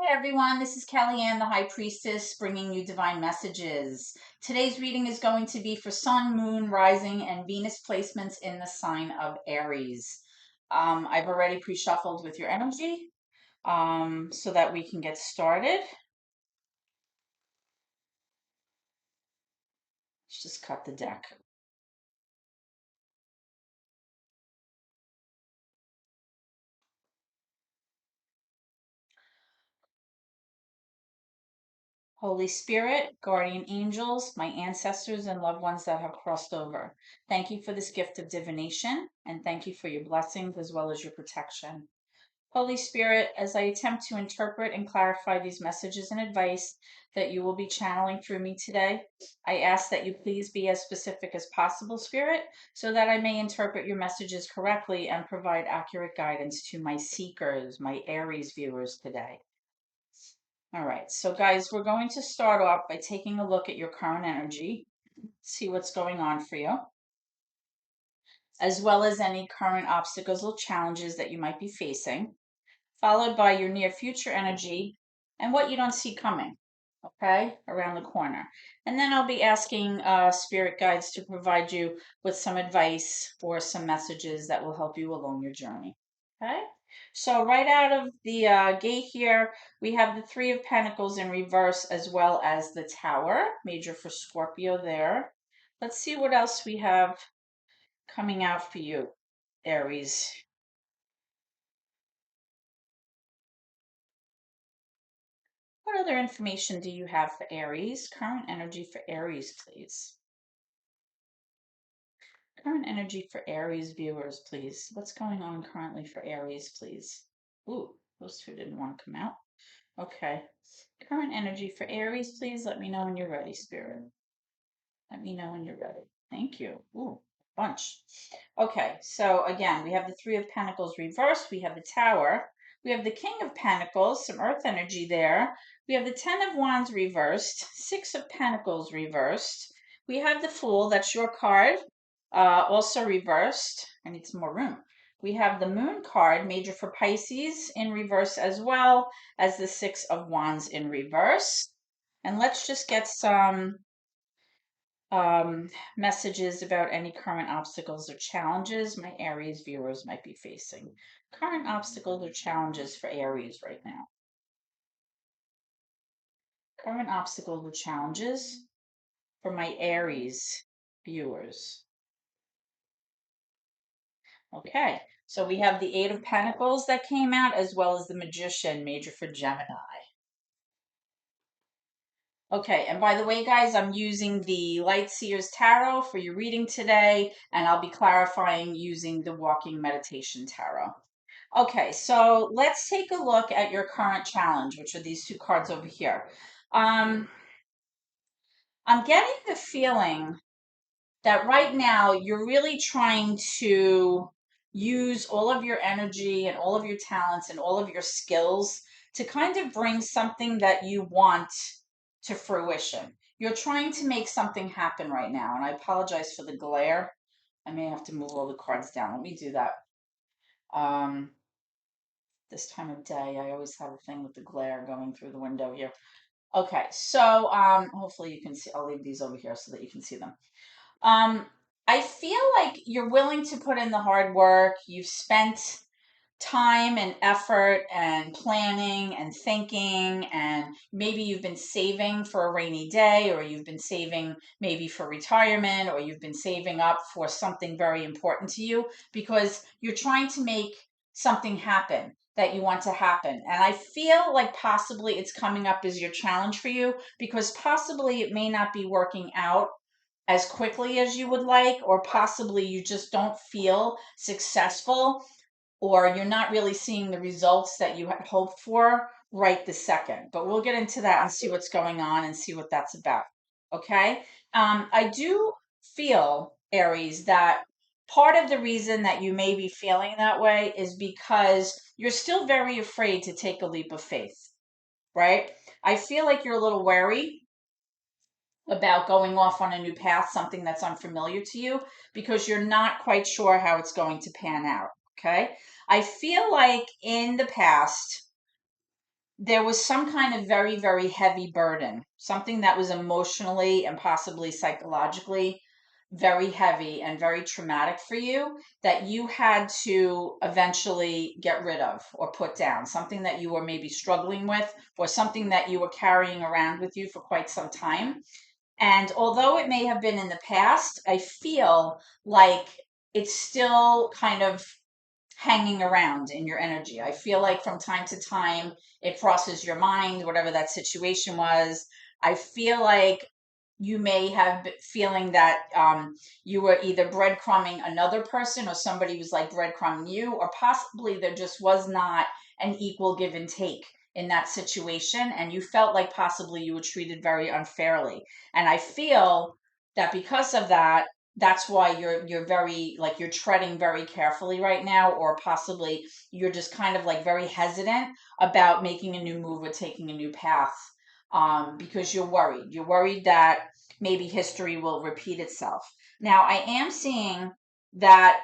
Hi everyone, this is Kellyanne, the High Priestess, bringing you divine messages. Today's reading is going to be for Sun, Moon, Rising, and Venus placements in the sign of Aries. I've already pre-shuffled with your energy so that we can get started. Let's just cut the deck. Holy Spirit, guardian angels, my ancestors and loved ones that have crossed over. Thank you for this gift of divination, and thank you for your blessings as well as your protection. Holy Spirit, as I attempt to interpret and clarify these messages and advice that you will be channeling through me today, I ask that you please be as specific as possible, Spirit, so that I may interpret your messages correctly and provide accurate guidance to my seekers, my Aries viewers today. All right, so guys, we're going to start off by taking a look at your current energy, see what's going on for you, as well as any current obstacles or challenges that you might be facing, followed by your near future energy and what you don't see coming, okay, around the corner. And then I'll be asking spirit guides to provide you with some advice or some messages that will help you along your journey, okay? So right out of the gate here, we have the Three of Pentacles in reverse as well as the Tower, major for Scorpio there. Let's see what else we have coming out for you, Aries. What other information do you have for Aries? Current energy for Aries, please. Current energy for Aries viewers, please. What's going on currently for Aries, please? Ooh, those two didn't want to come out. Okay. Current energy for Aries, please. Let me know when you're ready, Spirit. Let me know when you're ready. Thank you. Ooh, bunch. Okay, so again, we have the Three of Pentacles reversed. We have the Tower. We have the King of Pentacles, some earth energy there. We have the Ten of Wands reversed, Six of Pentacles reversed. We have the Fool, that's your card, also reversed. I need some more room. We have the Moon card, major for Pisces, in reverse as well as the Six of Wands in reverse. And let's just get some messages about any current obstacles or challenges my Aries viewers might be facing. Current obstacles or challenges for Aries right now. Current obstacles or challenges for my Aries viewers. Okay, so we have the Eight of Pentacles that came out as well as the Magician, major for Gemini. Okay, and by the way, guys, I'm using the Light Seers Tarot for your reading today, and I'll be clarifying using the Walking Meditation Tarot. Okay, so let's take a look at your current challenge, which are these two cards over here. I'm getting the feeling that right now you're really trying to use all of your energy and all of your talents and all of your skills to kind of bring something that you want to fruition. You're trying to make something happen right now, and I apologize for the glare. I may have to move all the cards down. Let me do that. This time of day, I always have a thing with the glare going through the window here. Okay, so hopefully you can see. I'll leave these over here so that you can see them. I feel like you're willing to put in the hard work. You've spent time and effort and planning and thinking, and maybe you've been saving for a rainy day, or you've been saving maybe for retirement, or you've been saving up for something very important to you because you're trying to make something happen that you want to happen. And I feel like possibly it's coming up as your challenge for you because possibly it may not be working out as quickly as you would like, or possibly you just don't feel successful, or you're not really seeing the results that you had hoped for right this second. But we'll get into that and see what's going on and see what that's about. Okay. I do feel, Aries, that part of the reason that you may be feeling that way is because you're still very afraid to take a leap of faith, right? I feel like you're a little wary about going off on a new path, something that's unfamiliar to you, because you're not quite sure how it's going to pan out. Okay. I feel like in the past, there was some kind of very, very heavy burden, something that was emotionally and possibly psychologically very heavy and very traumatic for you that you had to eventually get rid of or put down, something that you were maybe struggling with or something that you were carrying around with you for quite some time. And although it may have been in the past, I feel like it's still kind of hanging around in your energy. I feel like from time to time it crosses your mind, whatever that situation was. I feel like you may have been feeling that you were either breadcrumbing another person or somebody was like breadcrumbing you, or possibly there just was not an equal give and take in that situation. And you felt like possibly you were treated very unfairly. And I feel that because of that, that's why you're very like you're treading very carefully right now, or possibly you're just kind of like very hesitant about making a new move or taking a new path, because you're worried that maybe history will repeat itself. Now I am seeing that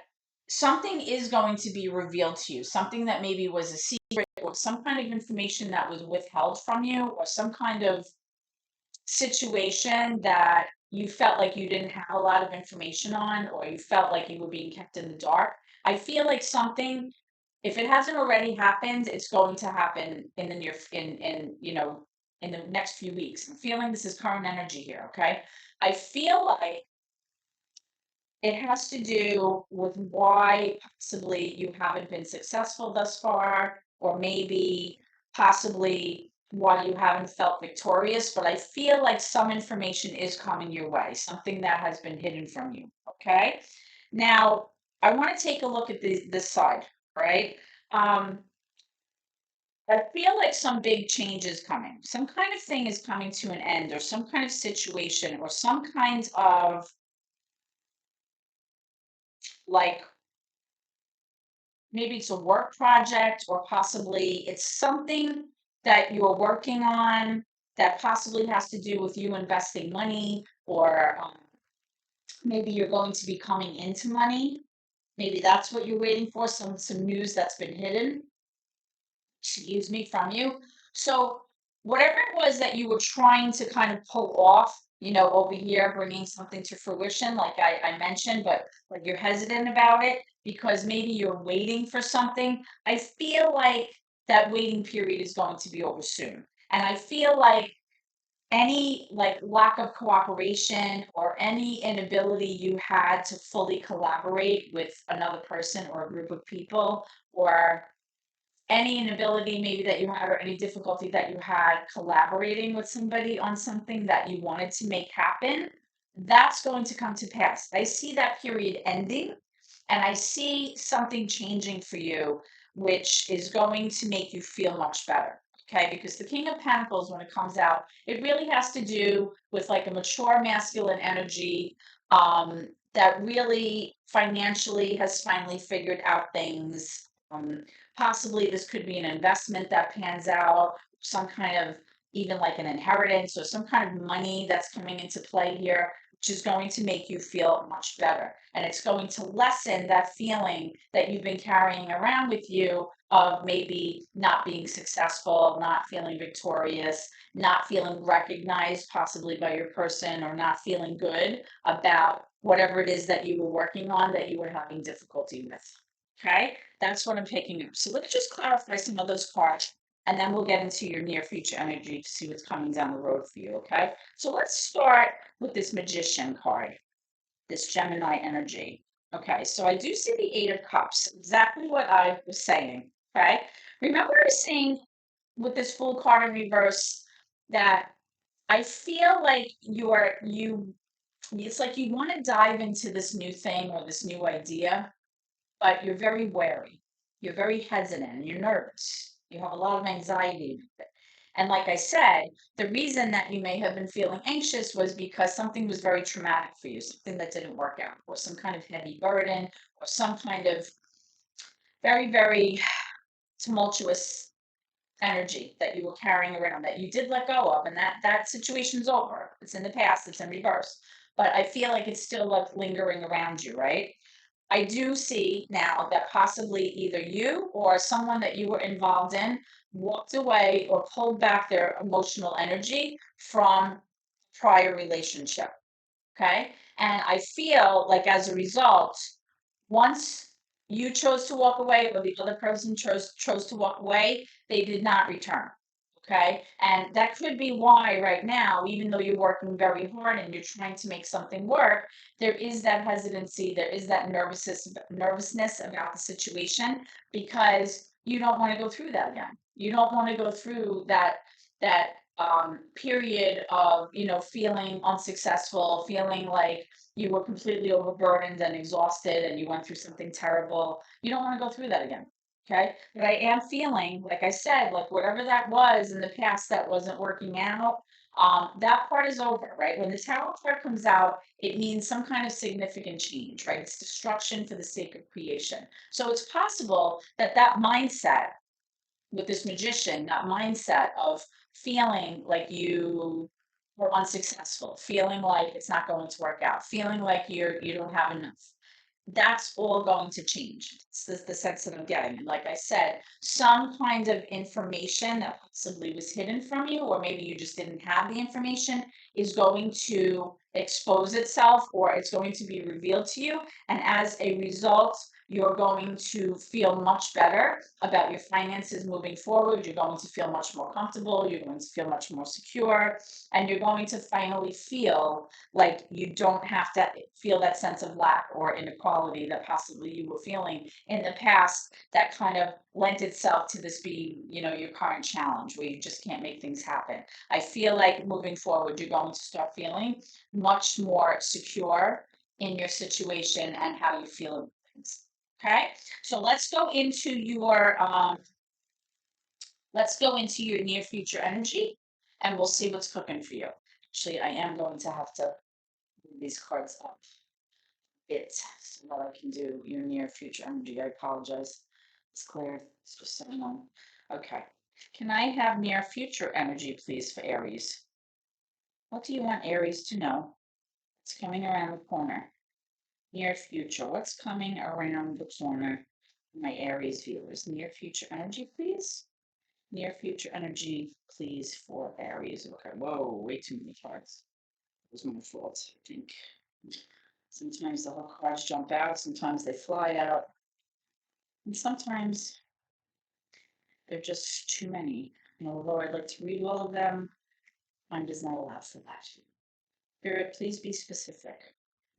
something is going to be revealed to you, something that maybe was a secret or some kind of information that was withheld from you, or some kind of situation that you felt like you didn't have a lot of information on, or you felt like you were being kept in the dark. I feel like something, if it hasn't already happened, it's going to happen in the near in the next few weeks. I'm feeling this is current energy here, okay? I feel like it has to do with why possibly you haven't been successful thus far, or maybe possibly why you haven't felt victorious. But I feel like some information is coming your way, something that has been hidden from you. Okay. Now, I want to take a look at this side, right? Um, I feel like some big change is coming. Some kind of thing is coming to an end, or some kind of situation, or some kind of like maybe it's a work project, or possibly it's something that you're working on that possibly has to do with you investing money, or maybe you're going to be coming into money. Maybe that's what you're waiting for, some news that's been hidden, excuse me, from you. So whatever it was that you were trying to kind of pull off, over here, bringing something to fruition, like I mentioned, but like you're hesitant about it because maybe you're waiting for something. I feel like that waiting period is going to be over soon. And I feel like any like lack of cooperation or any inability you had to fully collaborate with another person or a group of people, or any inability maybe that you had, or any difficulty that you had collaborating with somebody on something that you wanted to make happen, that's going to come to pass. I see that period ending, and I see something changing for you, which is going to make you feel much better. Okay, because the King of Pentacles, when it comes out, it really has to do with like a mature masculine energy, that really financially has finally figured out things. Possibly this could be an investment that pans out, some kind of even like an inheritance or some kind of money that's coming into play here, which is going to make you feel much better. And it's going to lessen that feeling that you've been carrying around with you of maybe not being successful, not feeling victorious, not feeling recognized possibly by your person, or not feeling good about whatever it is that you were working on that you were having difficulty with. Okay, that's what I'm picking up. So let's just clarify some of those cards, and then we'll get into your near future energy to see what's coming down the road for you. Okay, so let's start with this Magician card, this Gemini energy. Okay, so I do see the Eight of Cups, exactly what I was saying. Okay, remember I was saying with this Fool card in reverse that I feel like it's like you want to dive into this new thing or this new idea, but you're very wary. You're very hesitant and you're nervous. You have a lot of anxiety with it. And like I said, the reason that you may have been feeling anxious was because something was very traumatic for you, something that didn't work out, or some kind of heavy burden, or some kind of very, very tumultuous energy that you were carrying around that you did let go of, and that situation's over. It's in the past, it's in reverse. But I feel like it's still like lingering around you, right? I do see now that possibly either you or someone that you were involved in walked away or pulled back their emotional energy from prior relationship. Okay. And I feel like as a result, once you chose to walk away or the other person chose to walk away, they did not return. Okay. And that could be why right now, even though you're working very hard and you're trying to make something work, there is that hesitancy, there is that nervousness about the situation because you don't want to go through that again. You don't want to go through that period of feeling unsuccessful, feeling like you were completely overburdened and exhausted and you went through something terrible. You don't want to go through that again. Okay. But I am feeling, like I said, like whatever that was in the past that wasn't working out, that part is over, right? When the tower card comes out, it means some kind of significant change, right? It's destruction for the sake of creation. So it's possible that that mindset with this magician, that mindset of feeling like you were unsuccessful, feeling like it's not going to work out, feeling like you don't have enough, that's all going to change. It's the sense that I'm getting. And like I said, some kind of information that possibly was hidden from you, or maybe you just didn't have the information, is going to expose itself or it's going to be revealed to you. And as a result, you're going to feel much better about your finances moving forward. You're going to feel much more comfortable. You're going to feel much more secure. And you're going to finally feel like you don't have to feel that sense of lack or inequality that possibly you were feeling in the past that kind of lent itself to this being, your current challenge where you just can't make things happen. I feel like moving forward, you're going to start feeling much more secure in your situation and how you feel about things. Okay, so let's go into your near future energy and we'll see what's cooking for you. Actually, I am going to have to move these cards up a bit so that I can do your near future energy. I apologize. It's clear. It's just so long. Okay. Can I have near future energy, please, for Aries? What do you want Aries to know? It's coming around the corner. Near future. What's coming around the corner? My Aries viewers. Near future energy, please. Near future energy, please, for Aries. Okay. Whoa, way too many cards. It was my fault, I think. Sometimes the whole cards jump out, sometimes they fly out, and sometimes they're just too many. And although I'd like to read all of them, time does not allow for that. Spirit, please be specific.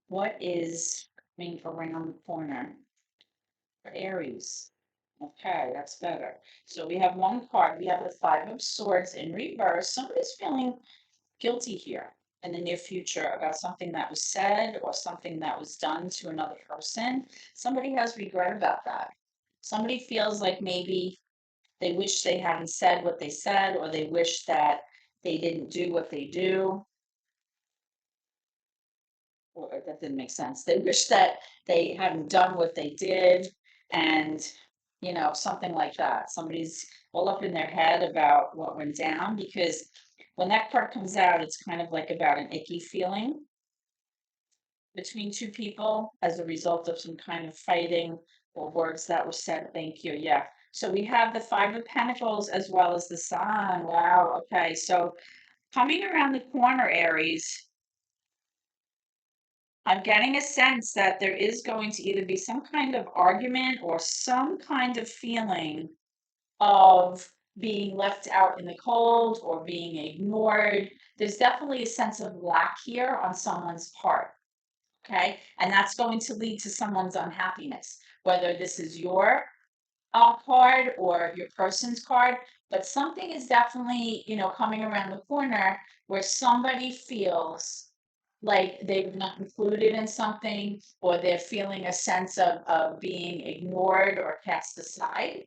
What is coming around the corner for Aries? Okay, that's better. So we have one card. We have the Five of Swords in reverse. Somebody's feeling guilty here in the near future about something that was said or something that was done to another person. Somebody has regret about that. Somebody feels like maybe they wish they hadn't said what they said, or they wish that they didn't do what they do. Or that didn't make sense. They wish that they hadn't done what they did, and something like that. Somebody's all up in their head about what went down because when that card comes out, it's kind of like about an icky feeling between two people as a result of some kind of fighting or words that were said. Thank you. Yeah. So we have the Five of Pentacles as well as the Sun. Wow. Okay. So coming around the corner, Aries, I'm getting a sense that there is going to either be some kind of argument or some kind of feeling of being left out in the cold or being ignored. There's definitely a sense of lack here on someone's part. Okay. And that's going to lead to someone's unhappiness, whether this is your card or your person's card. But something is definitely, coming around the corner where somebody feels like they're not included in something or they're feeling a sense of being ignored or cast aside,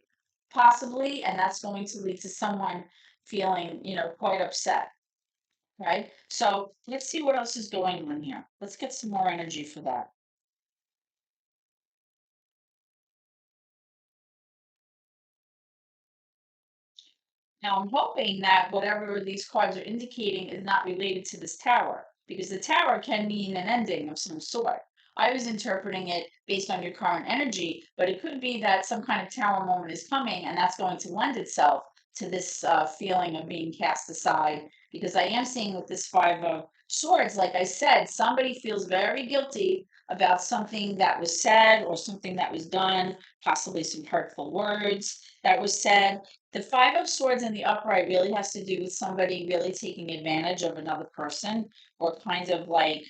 possibly. And that's going to lead to someone feeling, quite upset. Right. So let's see what else is going on here. Let's get some more energy for that. Now I'm hoping that whatever these cards are indicating is not related to this tower, because the tower can mean an ending of some sort, I was interpreting it based on your current energy, but it could be that some kind of tower moment is coming, and that's going to lend itself to this feeling of being cast aside. Because I am seeing with this Five of Swords, like I said, somebody feels very guilty about something that was said or something that was done, possibly some hurtful words that was said. The Five of Swords in the upright really has to do with somebody really taking advantage of another person, or kind of like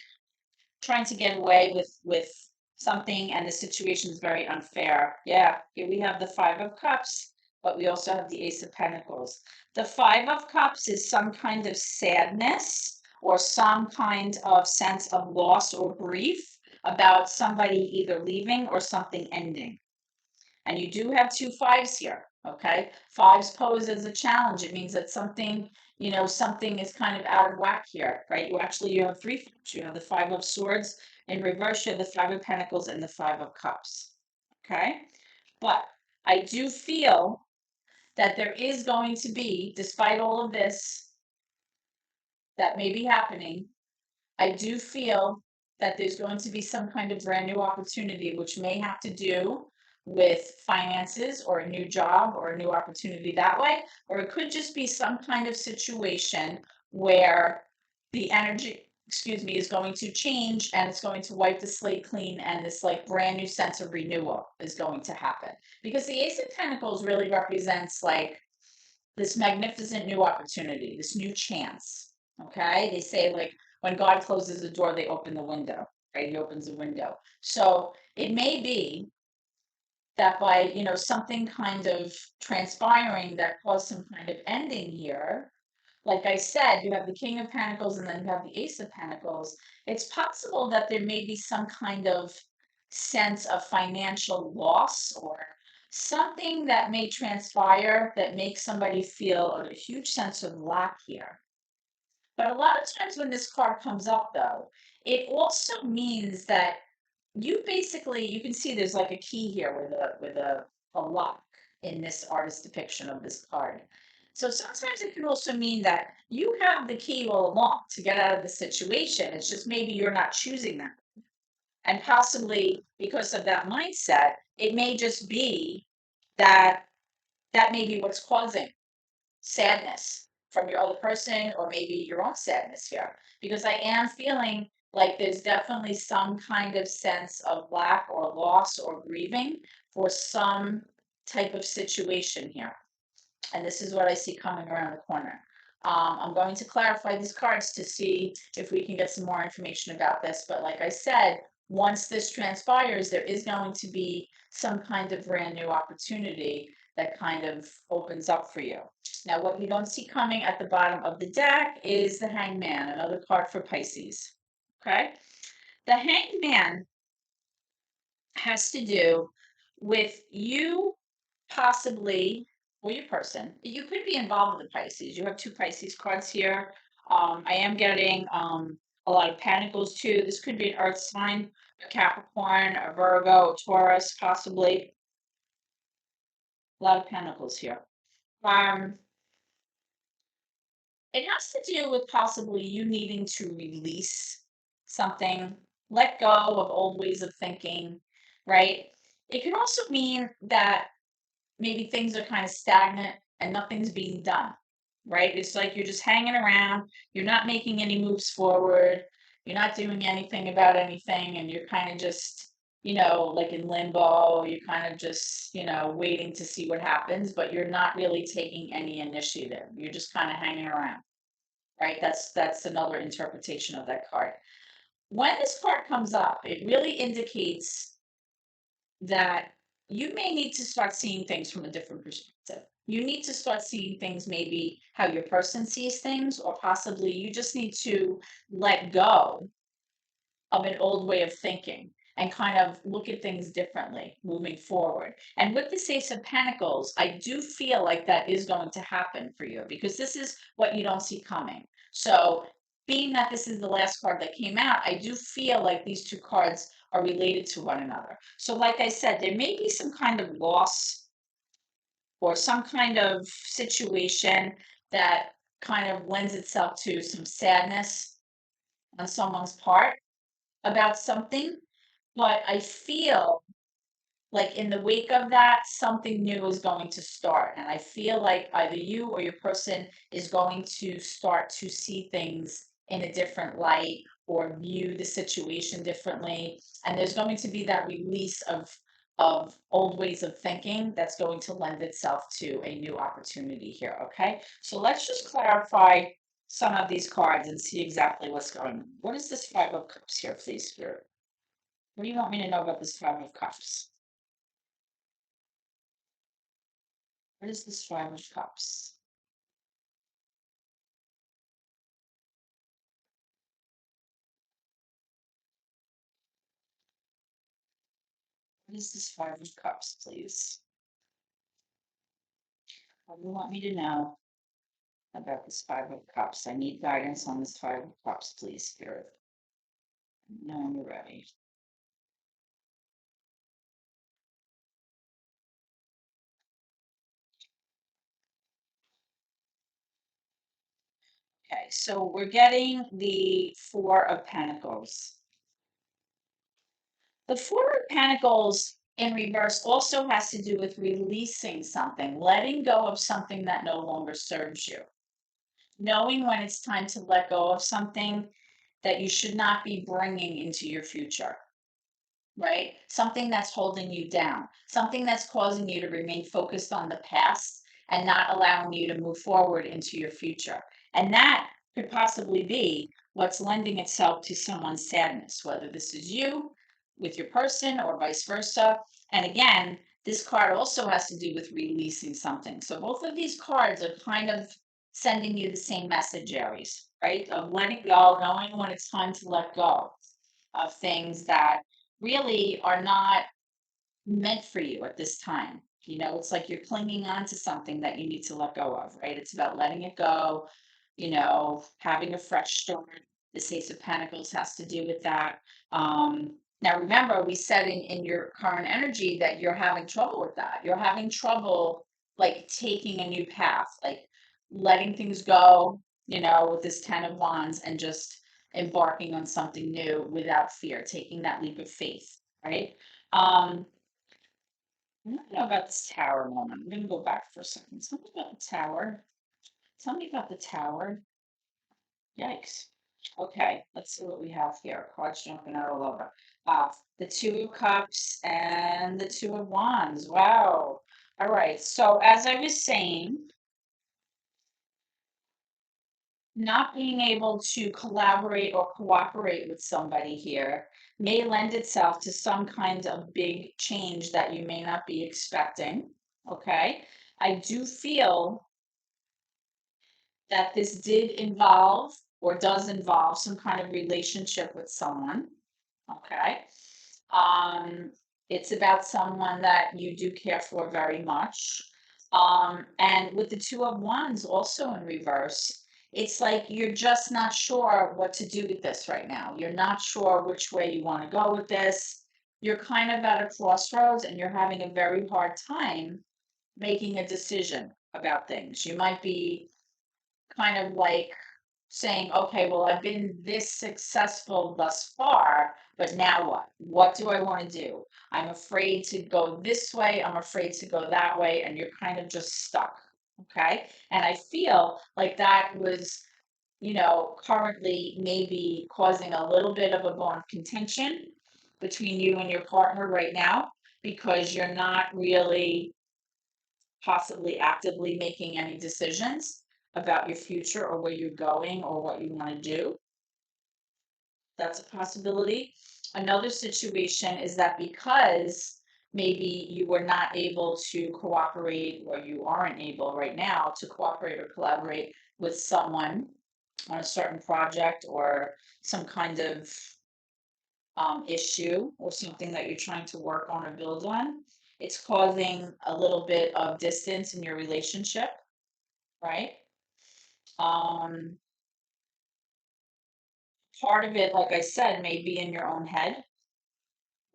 trying to get away with something, and the situation is very unfair. Yeah, here we have the Five of Cups, but we also have the Ace of Pentacles. The Five of Cups is some kind of sadness or some kind of sense of loss or grief about somebody either leaving or something ending. And you do have two fives here, okay? Fives pose as a challenge. It means that something, something is kind of out of whack here, right? You have three fives. You have the Five of Swords in reverse, you have the Five of Pentacles and the Five of Cups, okay? But I do feel that there is going to be, despite all of this that may be happening, I do feel that there's going to be some kind of brand new opportunity, which may have to do with finances or a new job or a new opportunity that way, or it could just be some kind of situation where the energy, excuse me, is going to change and it's going to wipe the slate clean, and this like brand new sense of renewal is going to happen. Because the Ace of Pentacles really represents like this magnificent new opportunity, this new chance. Okay. They say, like, when God closes the door, they open the window, right? He opens the window. So it may be that by, something kind of transpiring that caused some kind of ending here, like I said, you have the King of Pentacles and then you have the Ace of Pentacles. It's possible that there may be some kind of sense of financial loss or something that may transpire that makes somebody feel a huge sense of lack here. But a lot of times when this card comes up, though, it also means that you basically, you can see there's like a key here with a lock in this artist depiction of this card. So sometimes it can also mean that you have the key all along to get out of the situation. It's just maybe you're not choosing that. And possibly because of that mindset, it may just be that that may be what's causing sadness from your other person, or maybe your own sadness here, because I am feeling like there's definitely some kind of sense of lack or loss or grieving for some type of situation here. And this is what I see coming around the corner. I'm going to clarify these cards to see if we can get some more information about this. But like I said, once this transpires, there is going to be some kind of brand new opportunity that kind of opens up for you. Now, what you don't see coming at the bottom of the deck is the Hangman, another card for Pisces. Okay? The Hangman has to do with you possibly, or your person. You could be involved with the Pisces. You have two Pisces cards here. I am getting a lot of Pentacles too. This could be an Earth sign, a Capricorn, a Virgo, a Taurus, possibly. A lot of Pentacles here. Um, it has to do with possibly you needing to release something, let go of old ways of thinking, right? It can also mean that maybe things are kind of stagnant and nothing's being done, right? It's like you're just hanging around, you're not making any moves forward, you're not doing anything about anything, and you're kind of just, like in limbo, you're kind of just, waiting to see what happens, but you're not really taking any initiative. You're just kind of hanging around, right? That's another interpretation of that card. When this card comes up, it really indicates that you may need to start seeing things from a different perspective. You need to start seeing things maybe how your person sees things, or possibly you just need to let go of an old way of thinking and kind of look at things differently moving forward. And with this Ace of Pentacles, I do feel like that is going to happen for you, because this is what you don't see coming. So, being that this is the last card that came out, I do feel like these two cards are related to one another. So, like I said, there may be some kind of loss or some kind of situation that kind of lends itself to some sadness on someone's part about something. But I feel like in the wake of that, something new is going to start. And I feel like either you or your person is going to start to see things in a different light or view the situation differently. And there's going to be that release of old ways of thinking that's going to lend itself to a new opportunity here. Okay. So let's just clarify some of these cards and see exactly what's going on. What is this Five of Cups here, please, Spirit? What do you want me to know about this Five of Cups? What is this Five of Cups? What is this Five of Cups, please? What do you want me to know about this Five of Cups? I need guidance on this Five of Cups, please, Spirit. No, you're ready. Okay, so we're getting the Four of Pentacles. The Four of Pentacles in reverse also has to do with releasing something, letting go of something that no longer serves you, knowing when it's time to let go of something that you should not be bringing into your future, right? Something that's holding you down, something that's causing you to remain focused on the past and not allowing you to move forward into your future. And that could possibly be what's lending itself to someone's sadness, whether this is you with your person or vice versa. And again, this card also has to do with releasing something. So both of these cards are kind of sending you the same message, Aries, right? Of letting go, knowing when it's time to let go of things that really are not meant for you at this time. You know, it's like you're clinging on to something that you need to let go of, right? It's about letting it go, having a fresh start. This Ace of Pentacles has to do with that. Now, remember, we said in your current energy that you're having trouble with that. You're having trouble like taking a new path, like letting things go, with this Ten of Wands and just embarking on something new without fear, taking that leap of faith, right? Um, I don't know about this tower moment. I'm going to go back for a second. Tell me about the tower. Tell me about the tower. Yikes. Okay, let's see what we have here. Cards jumping out all over. The Two of Cups and the Two of Wands. Wow. All right. So as I was saying, not being able to collaborate or cooperate with somebody here may lend itself to some kind of big change that you may not be expecting. Okay. I do feel that this did involve or does involve some kind of relationship with someone. Okay. Um, it's about someone that you do care for very much. And with the Two of Wands also in reverse, it's like you're just not sure what to do with this right now. You're not sure which way you want to go with this. You're kind of at a crossroads and you're having a very hard time making a decision about things. You might be kind of like saying, okay, well, I've been this successful thus far, but now what? What do I want to do? I'm afraid to go this way. I'm afraid to go that way. And you're kind of just stuck. Okay. And I feel like that was, currently maybe causing a little bit of a bone of contention between you and your partner right now because you're not really possibly actively making any decisions about your future or where you're going or what you want to do. That's a possibility. Another situation is that because maybe you were not able to cooperate or you aren't able right now to cooperate or collaborate with someone on a certain project or some kind of issue or something that you're trying to work on or build on, it's causing a little bit of distance in your relationship, right? Um, Part of it, like I said, may be in your own head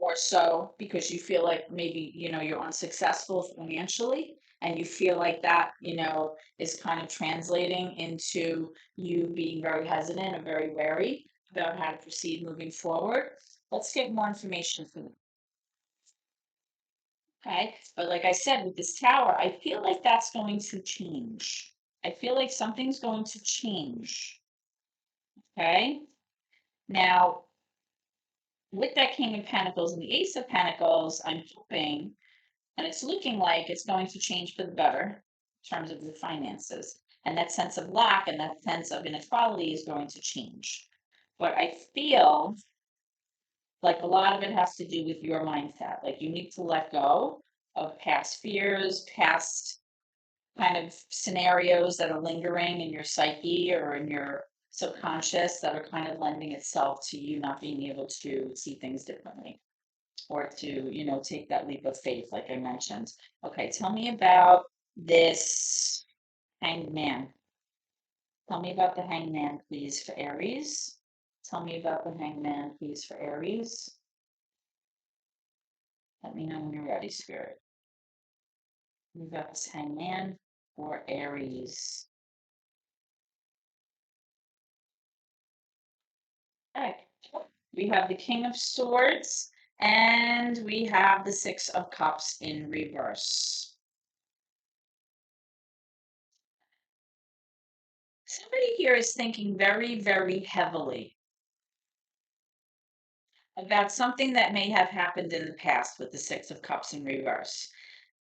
more so because you feel like maybe, you're unsuccessful financially and you feel like that, is kind of translating into you being very hesitant or very wary about how to proceed moving forward. Let's get more information from them. Okay. But like I said, with this tower, I feel like that's going to change. I feel like something's going to change. Okay. Now, with that King of Pentacles and the Ace of Pentacles, I'm hoping, and it's looking like it's going to change for the better in terms of the finances. And that sense of lack and that sense of inequality is going to change. But I feel like a lot of it has to do with your mindset. Like you need to let go of past fears, past kind of scenarios that are lingering in your psyche or in your subconscious that are kind of lending itself to you not being able to see things differently or to, take that leap of faith, like I mentioned. Okay, tell me about this hanged man. Tell me about the hanged man, please, for Aries. Tell me about the hanged man, please, for Aries. Let me know when you're ready, Spirit. We got this hanged man for Aries. Okay. We have the King of Swords and we have the Six of Cups in reverse. Somebody here is thinking very, very heavily about something that may have happened in the past with the Six of Cups in reverse.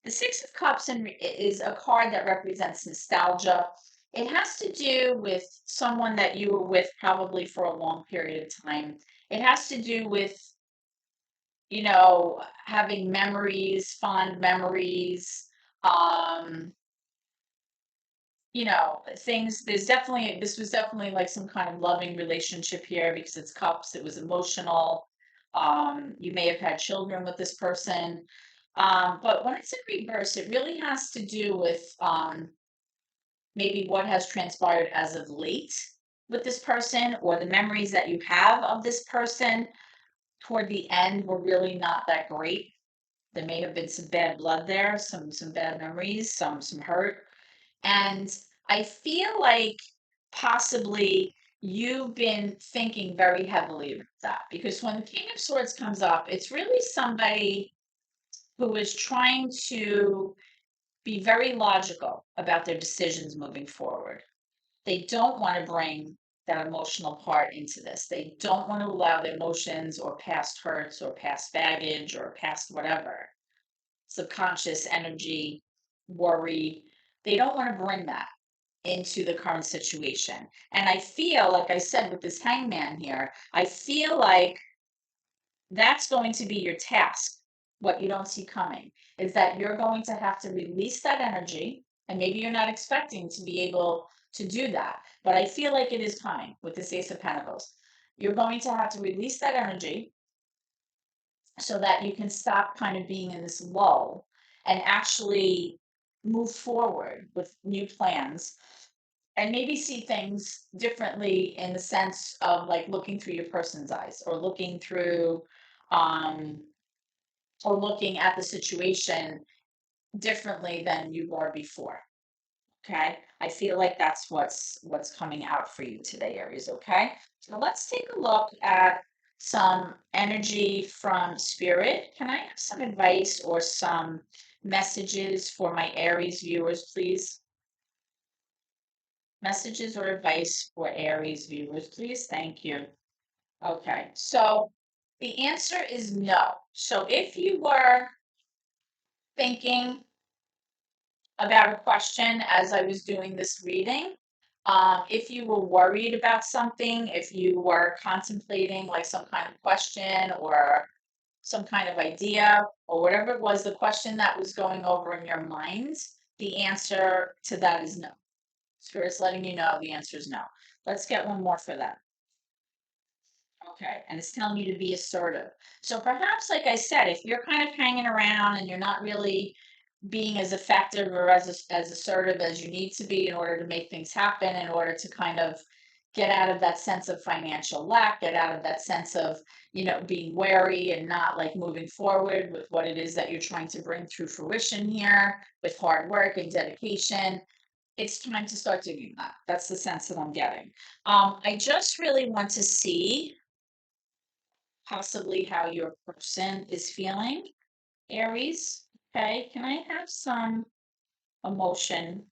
The Six of Cups is a card that represents nostalgia. It has to do with someone that you were with probably for a long period of time. It has to do with, having memories, fond memories, um, things. This was definitely like some kind of loving relationship here because it's cups, it was emotional. You may have had children with this person. But when it's in reverse, it really has to do with maybe what has transpired as of late with this person or the memories that you have of this person toward the end were really not that great. There may have been some bad blood there, some bad memories, some hurt. And I feel like possibly you've been thinking very heavily about that because when the King of Swords comes up, it's really somebody who is trying to be very logical about their decisions moving forward. They don't want to bring that emotional part into this. They don't want to allow the emotions or past hurts or past baggage or past whatever, subconscious energy, worry. They don't want to bring that into the current situation. And I feel, like I said, with this hangman here, I feel like that's going to be your task. What you don't see coming is that you're going to have to release that energy. And maybe you're not expecting to be able to do that, but I feel like it is coming with this Ace of Pentacles. You're going to have to release that energy so that you can stop kind of being in this lull and actually move forward with new plans and maybe see things differently in the sense of like looking through your person's eyes or looking through um or looking at the situation differently than you were before. Okay, I feel like that's what's coming out for you today, Aries. Okay, so let's take a look at some energy from spirit. Can I have some advice or some messages for my Aries viewers, please? Messages or advice for Aries viewers, please. Thank you. Okay, so the answer is no. So if you were thinking about a question as I was doing this reading, if you were worried about something, if you were contemplating like some kind of question or some kind of idea or whatever it was, the question that was going over in your mind, the answer to that is no. Spirit's letting you know the answer is no. Let's get one more for that. Okay, and it's telling you to be assertive. So perhaps, like I said, if you're kind of hanging around and you're not really being as effective or as assertive as you need to be in order to make things happen, in order to kind of get out of that sense of financial lack, get out of that sense of, being wary and not like moving forward with what it is that you're trying to bring through fruition here with hard work and dedication. It's time to start doing that. That's the sense that I'm getting. I just really want to see possibly how your person is feeling, Aries. Okay, can I have some emotion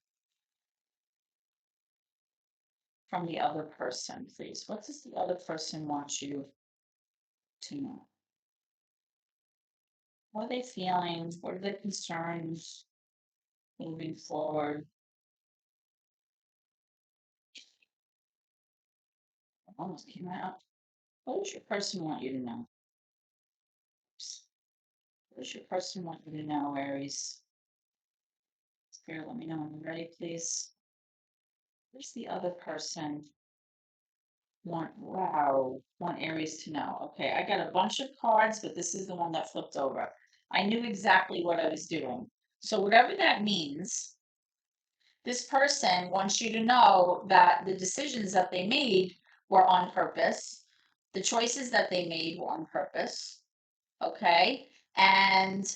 from the other person, please? What does the other person want you to know? What are they feeling? What are their concerns moving forward? Almost came out. What does your person want you to know? What does your person want you to know, Aries? Spirit, let me know when you're ready, please. What does the other person want Aries to know? Okay, I got a bunch of cards, but this is the one that flipped over. I knew exactly what I was doing. So whatever that means, this person wants you to know that the decisions that they made were on purpose. The choices that they made were on purpose. Okay. And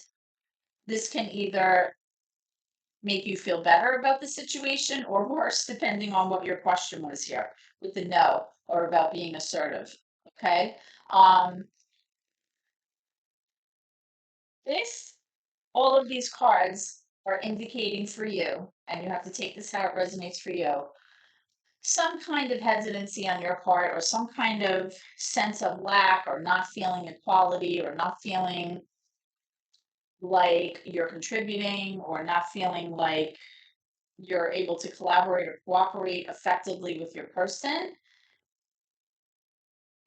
this can either make you feel better about the situation or worse, depending on what your question was here with the no or about being assertive. Okay. Um, if all of these cards are indicating for you, and you have to take this how it resonates for you, some kind of hesitancy on your part or some kind of sense of lack or not feeling equality or not feeling like you're contributing or not feeling like you're able to collaborate or cooperate effectively with your person,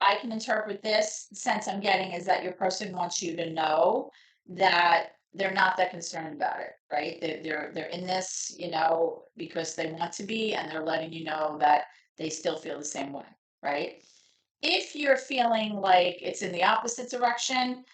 I can interpret this sense I'm getting is that your person wants you to know that they're not that concerned about it, right? They're in this, because they want to be, and they're letting you know that they still feel the same way, right? If you're feeling like it's in the opposite direction,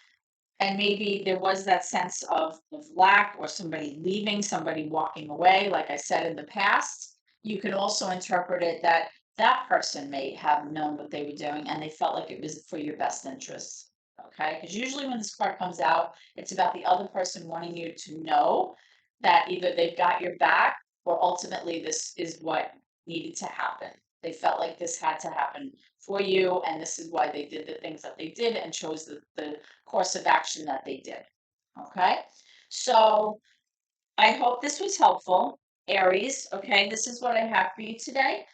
and maybe there was that sense of lack or somebody leaving, somebody walking away, like I said in the past, you can also interpret it that that person may have known what they were doing and they felt like it was for your best interests. Okay. Because usually when this card comes out, it's about the other person wanting you to know that either they've got your back or ultimately this is what needed to happen. They felt like this had to happen for you, and this is why they did the things that they did and chose the course of action that they did. Okay, so I hope this was helpful, Aries. Okay, this is what I have for you today.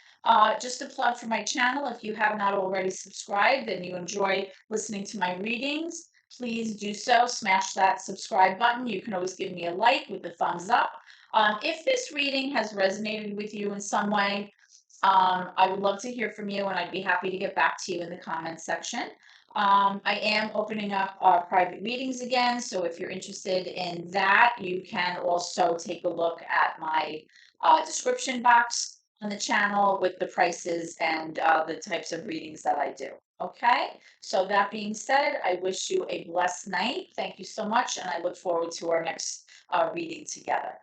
Just a plug for my channel. If you have not already subscribed and you enjoy listening to my readings, please do so. Smash that subscribe button. You can always give me a like with the thumbs up. If this reading has resonated with you in some way, I would love to hear from you, and I'd be happy to get back to you in the comments section. I am opening up private readings again, so if you're interested in that, you can also take a look at my description box on the channel with the prices and the types of readings that I do. Okay, so that being said, I wish you a blessed night. Thank you so much, and I look forward to our next reading together.